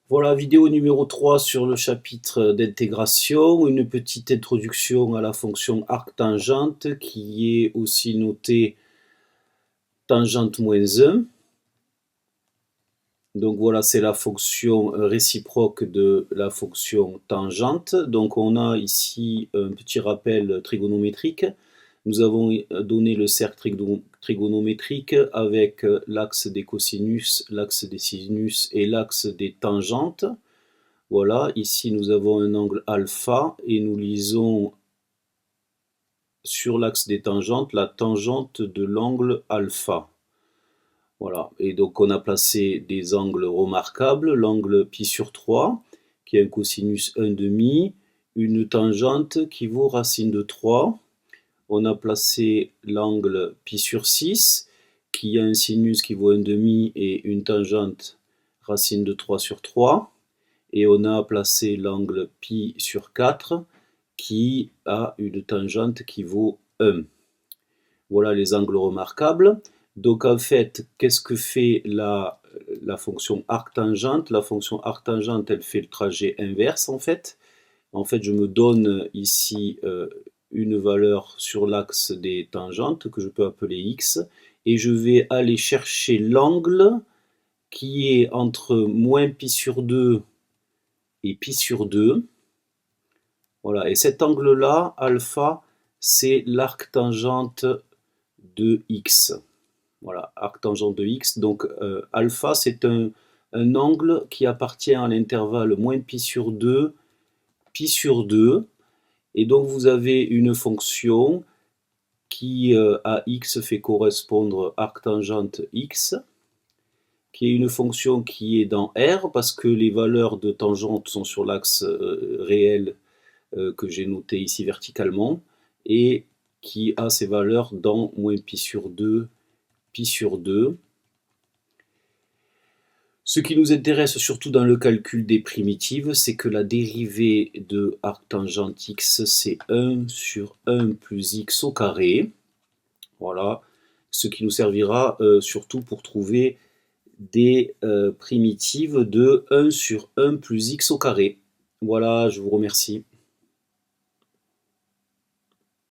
Voilà, vidéo numéro 3 sur le chapitre d'intégration, une petite introduction à la fonction arctangente qui est aussi notée tangente moins 1. Donc voilà, c'est la fonction réciproque de la fonction tangente. Donc on a ici un petit rappel trigonométrique. Nous avons donné le cercle trigonométrique avec l'axe des cosinus, l'axe des sinus et l'axe des tangentes. Voilà, ici nous avons un angle alpha et nous lisons sur l'axe des tangentes la tangente de l'angle alpha. Voilà, et donc on a placé des angles remarquables, l'angle pi sur 3 qui est un cosinus 1,5, une tangente qui vaut racine de 3. On a placé l'angle pi sur 6 qui a un sinus qui vaut 1,5 et une tangente racine de 3 sur 3. Et on a placé l'angle pi sur 4 qui a une tangente qui vaut 1. Voilà les angles remarquables. Donc en fait, qu'est-ce que fait la fonction arctangente? La fonction arctangente, elle fait le trajet inverse en fait. En fait, je me donne ici une valeur sur l'axe des tangentes que je peux appeler x et je vais aller chercher l'angle qui est entre moins pi sur 2 et pi sur 2. Voilà, et cet angle-là, alpha, c'est l'arctangente de x. Voilà, arctangente de x. Donc alpha, c'est un angle qui appartient à l'intervalle moins pi sur 2, pi sur 2. Et donc vous avez une fonction qui à x fait correspondre arctangente x, qui est une fonction qui est dans R, parce que les valeurs de tangente sont sur l'axe réel que j'ai noté ici verticalement, et qui a ses valeurs dans moins pi sur 2, pi sur 2. Ce qui nous intéresse surtout dans le calcul des primitives, c'est que la dérivée de arctangente x, c'est 1 sur 1 plus x au carré. Voilà, ce qui nous servira surtout pour trouver des primitives de 1 sur 1 plus x au carré. Voilà, je vous remercie.